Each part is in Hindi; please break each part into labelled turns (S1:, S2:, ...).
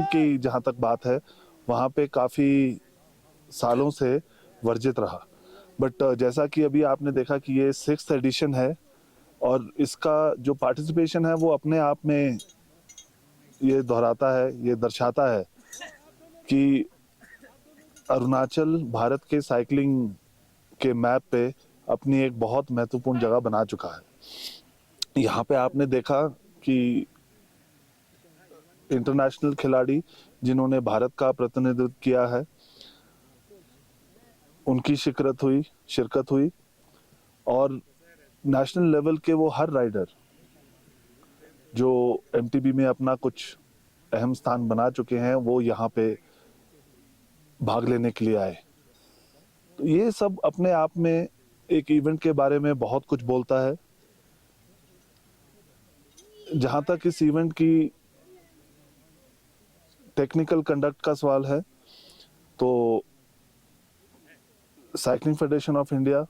S1: की जहाँ तक बात है, वहाँ पे काफ़ी सालों से वर्जित रहा। बट जैसा कि अभी आपने देखा कि ये 6th एडिशन है और इसका जो पार्टिसिपेशन है वो अपने आप में ये दोहराता है, ये दर्शाता है कि अरुणाचल भारत के साइकिलिंग के मैप पे अपनी एक बहुत महत्वपूर्ण जगह बना चुका है। यहाँ पे आपने देखा कि इंटरनेशनल खिलाड़ी जिन्होंने भारत का प्रतिनिधित्व किया है, उनकी शिरकत हुई और नेशनल लेवल के वो हर राइडर जो एमटीबी में अपना कुछ अहम स्थान बना चुके हैं, वो यहाँ पे भाग लेने के लिए आए। तो ये सब अपने आप में एक इवेंट के बारे में बहुत कुछ बोलता है। जहाँ तक इस इवेंट की टेक्निकल कंडक्ट का सवाल है, तो साइकिलिंग फेडरेशन ऑफ इंडिया,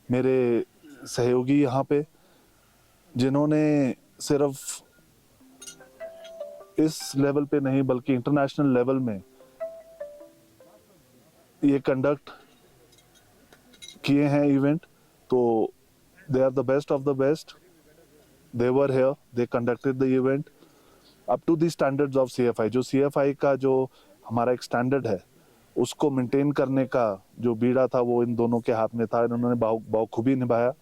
S1: मेरे सहयोगी यहाँ पे, जिन्होंने सिर्फ इस लेवल पे नहीं बल्कि इंटरनेशनल लेवल में ये कंडक्ट किए हैं इवेंट, तो they are the best of the best. They were here, they conducted the event up to the standards of CFI. जो सीएफआई का जो हमारा एक स्टैंडर्ड है, उसको मेंटेन करने का जो बीड़ा था वो इन दोनों के हाथ में था। इन्होंने बाखूबी निभाया।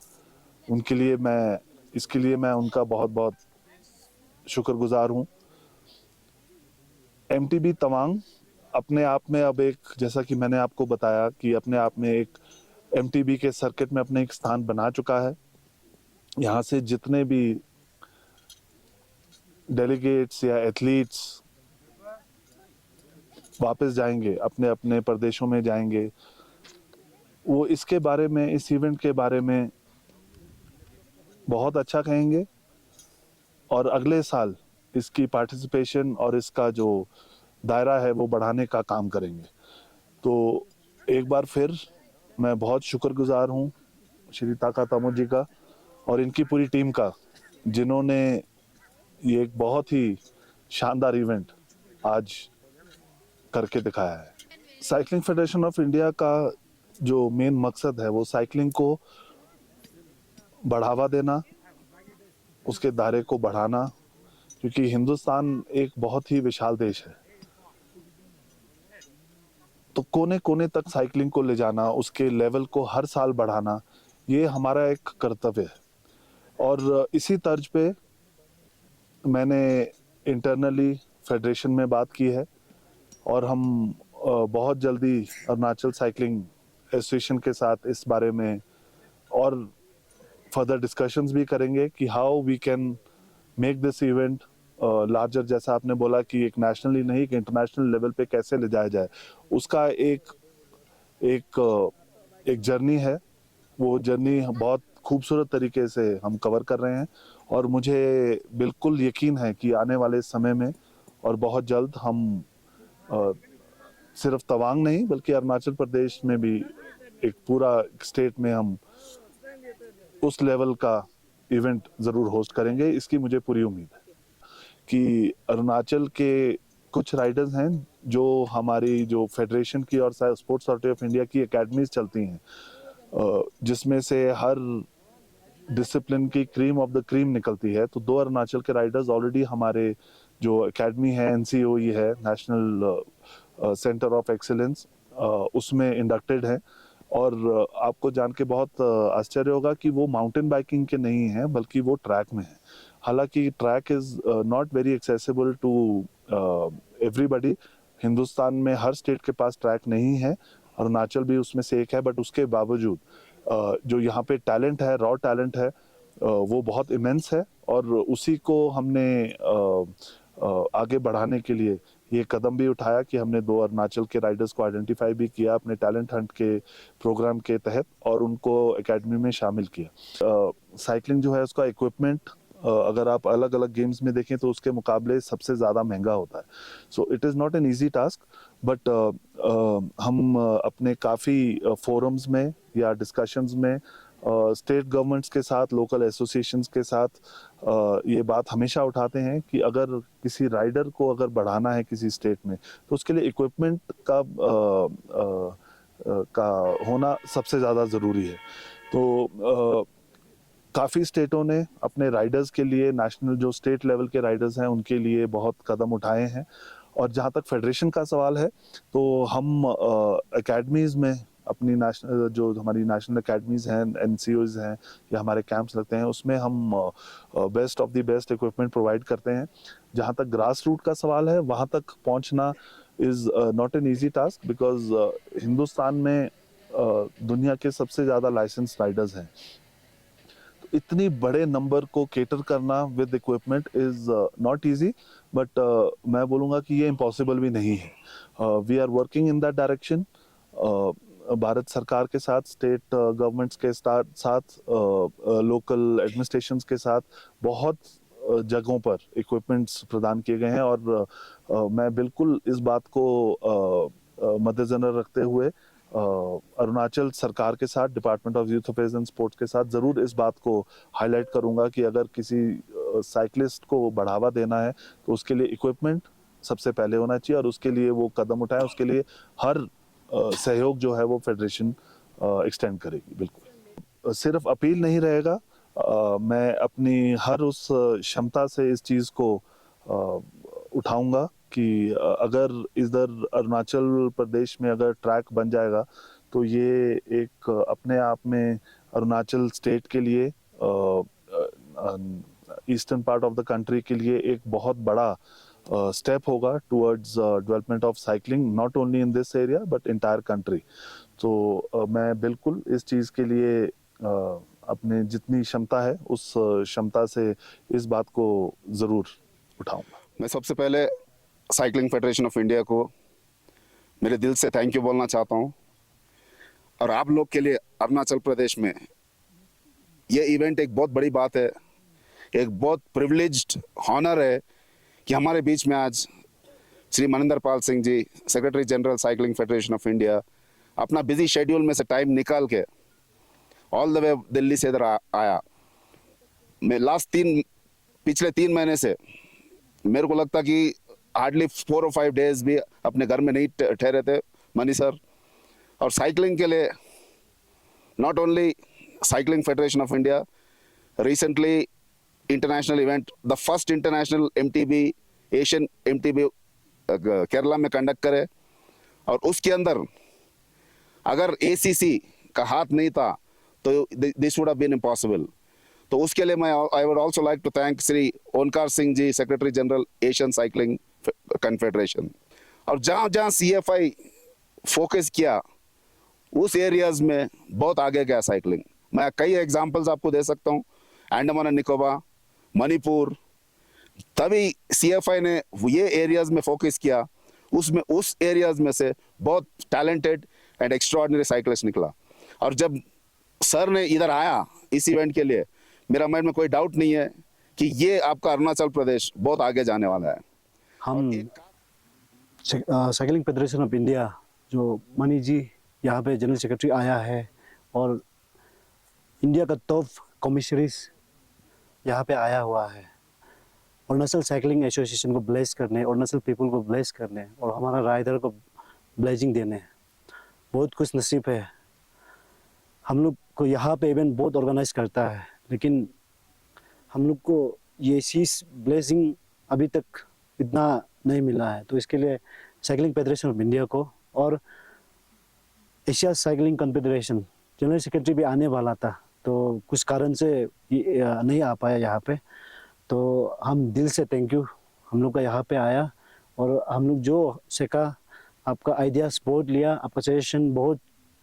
S1: इसके लिए मैं उनका बहुत बहुत शुक्रगुजार हूँ। एमटीबी तवांग अपने आप में अब एक, जैसा कि मैंने आपको बताया कि अपने आप में एक एमटीबी के सर्किट में अपने एक स्थान बना चुका है। यहाँ से जितने भी डेलीगेट्स या एथलीट्स वापस जाएंगे, अपने अपने प्रदेशों में जाएंगे, वो इसके बारे में, इस इवेंट के बारे में बहुत अच्छा कहेंगे और अगले साल इसकी पार्टिसिपेशन और इसका जो दायरा है वो बढ़ाने का काम करेंगे। तो एक बार फिर मैं बहुत शुक्रगुजार हूँ श्री ताका तामो जी का और इनकी पूरी टीम का, जिन्होंने ये एक बहुत ही शानदार इवेंट आज करके दिखाया है। साइकिलिंग फेडरेशन ऑफ इंडिया का जो मेन मकसद है वो साइकिलिंग को बढ़ावा देना, उसके दायरे को बढ़ाना, क्योंकि हिंदुस्तान एक बहुत ही विशाल देश है। तो कोने कोने तक साइकिलिंग को ले जाना, उसके लेवल को हर साल बढ़ाना, ये हमारा एक कर्तव्य है। और इसी तर्ज पे मैंने इंटरनली फेडरेशन में बात की है और हम बहुत जल्दी अरुणाचल साइकिलिंग एसोसिएशन के साथ इस बारे में और फर्दर डिस्कशंस भी करेंगे कि how we can make this event larger. जैसा आपने बोला कि एक नेशनली नहीं, एक इंटरनेशनल लेवल पे कैसे ले जाया जाए, उसका एक जर्नी है। वो जर्नी बहुत खूबसूरत तरीके से हम कवर कर रहे हैं और मुझे बिल्कुल यकीन है कि आने वाले समय में और बहुत जल्द हम सिर्फ तवांग नहीं बल्कि अरुणाचल प्रदेश में भी एक पूरा स्टेट में हम उस लेवल का इवेंट जरूर होस्ट करेंगे। इसकी मुझे पूरी उम्मीद है कि अरुणाचल के कुछ राइडर्स हैं जो हमारी जो फेडरेशन की और स्पोर्ट्स अथॉरिटी ऑफ इंडिया की एकेडमीज चलती हैं, जिसमें से हर डिसिप्लिन की क्रीम ऑफ द क्रीम निकलती है। तो 2 अरुणाचल के राइडर्स ऑलरेडी हमारे जो एकेडमी है, एनसीओई है, नेशनल सेंटर ऑफ एक्सीलेंस, उसमें इंडक्टेड हैं। और आपको जान के बहुत आश्चर्य होगा कि वो माउंटेन बाइकिंग के नहीं हैं बल्कि वो ट्रैक में हैं। हालांकि track is not very accessible to everybody. Hindustan में हर स्टेट के पास ट्रैक नहीं है, अरुणाचल भी उसमें से एक है। बट उसके बावजूद जो यहाँ पे टैलेंट है, रॉ टैलेंट है, वो बहुत इमेंस है और उसी को हमने आगे बढ़ाने के लिए ये कदम भी उठाया कि हमने 2 अरुणाचल के राइडर्स को आइडेंटिफाई भी किया अपने टैलेंट हंट के प्रोग्राम के तहत और उनको एकेडमी में शामिल किया। साइकिलिंग जो है उसका इक्विपमेंट अगर आप अलग अलग गेम्स में देखें तो उसके मुकाबले सबसे ज़्यादा महंगा होता है। So it is not an easy task, but हम अपने काफ़ी फोरम्स में या डिस्कशंस में स्टेट गवर्नमेंट्स के साथ, लोकल एसोसिएशंस के साथ ये बात हमेशा उठाते हैं कि अगर किसी राइडर को अगर बढ़ाना है किसी स्टेट में, तो उसके लिए इक्विपमेंट का होना सबसे ज़्यादा ज़रूरी है। तो काफ़ी स्टेटों ने अपने राइडर्स के लिए, नेशनल जो स्टेट लेवल के राइडर्स हैं उनके लिए बहुत कदम उठाए हैं। और जहाँ तक फेडरेशन का सवाल है, तो हम एकेडमीज़ में अपनी नेशनल, जो हमारी नेशनल एकेडमीज़ हैं, एनसीओज़ हैं, या हमारे कैंप्स लगते हैं, उसमें हम best of the best equipment provide करते हैं। जहाँ तक ग्रास रूट का सवाल है, वहाँ तक पहुँचना is not an easy task, because Hindustan में दुनिया के सबसे ज़्यादा लाइसेंस राइडर्स हैं। इतनी बड़े नंबर को केटर करना with equipment is not easy, but मैं बोलूँगा कि ये इम्पॉसिबल भी नहीं है। We are working in that direction. Bharat सरकार के साथ, स्टेट गवर्नमेंट्स के साथ लोकल एडमिनिस्ट्रेशंस के साथ बहुत जगहों पर इक्विपमेंट्स प्रदान किए गए हैं। और मैं बिल्कुल इस बात को मद्देनजर रखते हुए अरुणाचल सरकार के साथ, department of youth affairs and sports के साथ ज़रूर इस बात को हाईलाइट करूंगा कि अगर किसी साइकिलिस्ट को बढ़ावा देना है तो उसके लिए इक्विपमेंट सबसे पहले होना चाहिए, और उसके लिए वो कदम उठाएं। उसके लिए हर सहयोग जो है वो फेडरेशन एक्सटेंड करेगी। बिल्कुल सिर्फ अपील नहीं रहेगा, मैं अपनी हर उस क्षमता से इस चीज़ को उठाऊंगा कि अगर इधर अरुणाचल प्रदेश में अगर ट्रैक बन जाएगा तो ये एक अपने आप में अरुणाचल स्टेट के लिए, eastern part of the country के लिए एक बहुत बड़ा स्टेप होगा towards development of cycling, not only in this area but entire country. तो मैं बिल्कुल इस चीज़ के लिए अपने जितनी क्षमता है उस क्षमता से इस बात को ज़रूर उठाऊंगा।
S2: मैं सबसे पहले साइकिलिंग फेडरेशन ऑफ इंडिया को मेरे दिल से थैंक यू बोलना चाहता हूं, और आप लोग के लिए अरुणाचल प्रदेश में ये इवेंट एक बहुत बड़ी बात है, एक बहुत प्रिविलेज्ड हॉनर है कि हमारे बीच में आज Shri Maninder Pal Singh ji, secretary general cycling federation of India, अपना बिजी शेड्यूल में से टाइम निकाल के ऑल द वे दिल्ली से इधर आया। मैं पिछले 3 महीने से मेरे को लगता कि हार्डली 4 और 5 डेज भी अपने घर में नहीं ठहरे थे मनी सर। और साइकिलिंग के लिए not only cycling federation of India recently international event, the first international MTB, Asian MTB Kerala में कंडक्ट करे, और उसके अंदर अगर एसीसी का हाथ नहीं था तो this would have been impossible. तो उसके लिए मैं I would also like to thank Shri Onkar Singh ji, secretary general Asian cycling confederation. और जहाँ जहाँ CFI फोकस किया उस एरियाज में बहुत आगे गया साइकिलिंग। मैं कई एग्जांपल्स आपको दे सकता हूँ, अंडमान एंड निकोबार, मणिपुर, तभी CFI ने ये एरियाज में फोकस किया, उसमें उस एरियाज में से बहुत टैलेंटेड एंड एक्स्ट्राऑर्डिनरी साइकिलिस्ट निकला। और जब सर ने इधर आया इस इवेंट के लिए, मेरा माइंड में कोई डाउट नहीं है कि ये आपका अरुणाचल प्रदेश बहुत आगे जाने वाला है।
S3: हम साइकिलिंग फेडरेशन ऑफ इंडिया, जो मनी जी यहाँ पे जनरल सेक्रेटरी आया है, और इंडिया का टॉप कमिश्नरीज यहाँ पे आया हुआ है, अरुणाचल साइकिलिंग एसोसिएशन को ब्लेस करने, अरुणाचल पीपल को ब्लेस करने और हमारा राइडर को ब्लेसिंग देने। बहुत खुश नसीब है। हम लोग को यहाँ पे इवेंट बहुत ऑर्गेनाइज करता है, लेकिन हम लोग को ये चीज़ ब्लेसिंग अभी तक इतना नहीं मिला है। तो इसके लिए साइकिलिंग फेडरेशन ऑफ इंडिया को और Asia cycling confederation, general secretary भी आने वाला था तो कुछ कारण से नहीं आ पाया यहाँ पे, तो हम दिल से थैंक यू, हम लोग का यहाँ पे आया और हम लोग जो सीखा, आपका आइडिया सपोर्ट लिया, आपका सजेशन बहुत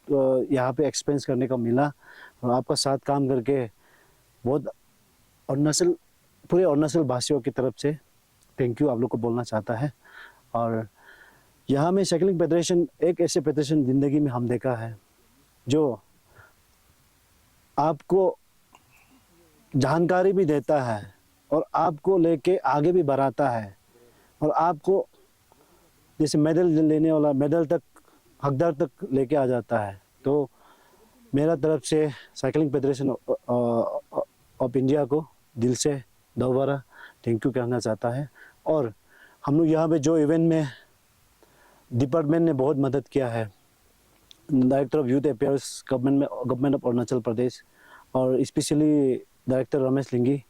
S3: यहाँ पे एक्सपीरियंस करने को मिला, और आपका साथ काम करके बहुत अरुणाचल, पूरे अरुणाचल वासियों की तरफ से थैंक यू आप लोग को बोलना चाहता है। और यहाँ में साइकिलिंग फेडरेशन एक ऐसे फेडरेशन ज़िंदगी में हम देखा है जो आपको जानकारी भी देता है और आपको लेके आगे भी बढ़ाता है, और आपको जैसे मेडल लेने वाला मेडल तक, हकदार तक लेके आ जाता है। तो मेरा तरफ से साइकिलिंग फेडरेशन ऑफ इंडिया को दिल से दोबारा थैंक यू कहना चाहता है। और हम लोग यहाँ पे जो इवेंट में डिपार्टमेंट ने बहुत मदद किया है, director of youth affairs government of Arunachal Pradesh और स्पेशली डायरेक्टर रमेश लिंगी,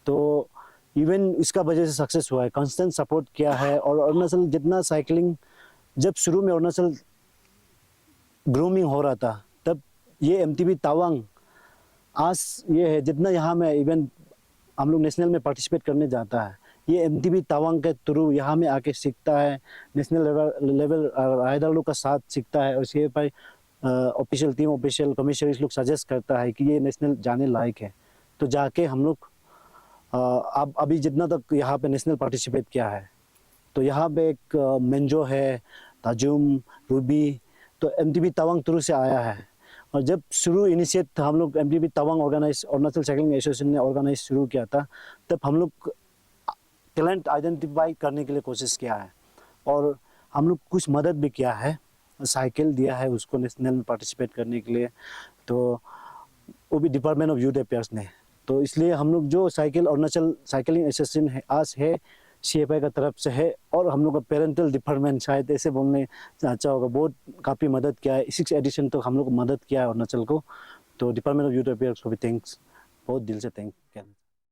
S3: तो इवेंट इसका वजह से सक्सेस हुआ है, कांस्टेंट सपोर्ट किया है। और अरुणाचल जितना साइकिलिंग जब शुरू में अरुणाचल ग्रूमिंग हो रहा था, तब ये MTB तवांग आज ये है जितना यहाँ में इवेंट हम लोग नेशनल में पार्टिसिपेट करने जाता है, ये MTB तवांग के थ्रू यहाँ में आके सीखता है, नेशनल लेवल राइडर लोग का साथ सीखता है। और इसके पर ऑफिशियल टीम ऑफिशियल कमिश्नरीज लोग सजेस्ट करता है कि ये नेशनल जाने लायक है, तो जाके हम लोग अब अभी जितना तक यहाँ पे नेशनल पार्टिसिपेट किया है, तो यहाँ पे एक मेंजो है, ताजुम, रूबी, तो MTB तवांग थ्रू से आया है। और जब शुरू इनिशिएट हम लोग MTB Tawang organise Arunachal cycling association ने ऑर्गेनाइज शुरू किया था, तब हम लोग टैलेंट आइडेंटिफाई करने के लिए कोशिश किया है और हम लोग कुछ मदद भी किया है, साइकिल दिया है उसको नेशनल में पार्टिसिपेट करने के लिए, तो वो भी डिपार्टमेंट ऑफ यूथ अफेयर्स ने। तो इसलिए हम लोग जो साइकिल अरुणाचल साइकिलिंग एसोसिएशन है आज है CFI का तरफ से है, और हम लोग का पेरेंटल डिपार्टमेंट शायद ऐसे बोलने अच्छा होगा, बहुत काफ़ी मदद किया है। 6 एडिशन तो हम लोग को मदद किया है अरुणाचल को, तो डिपार्टमेंट ऑफ यूथ अफेयर्स को भी थैंक्स, बहुत दिल से थैंक।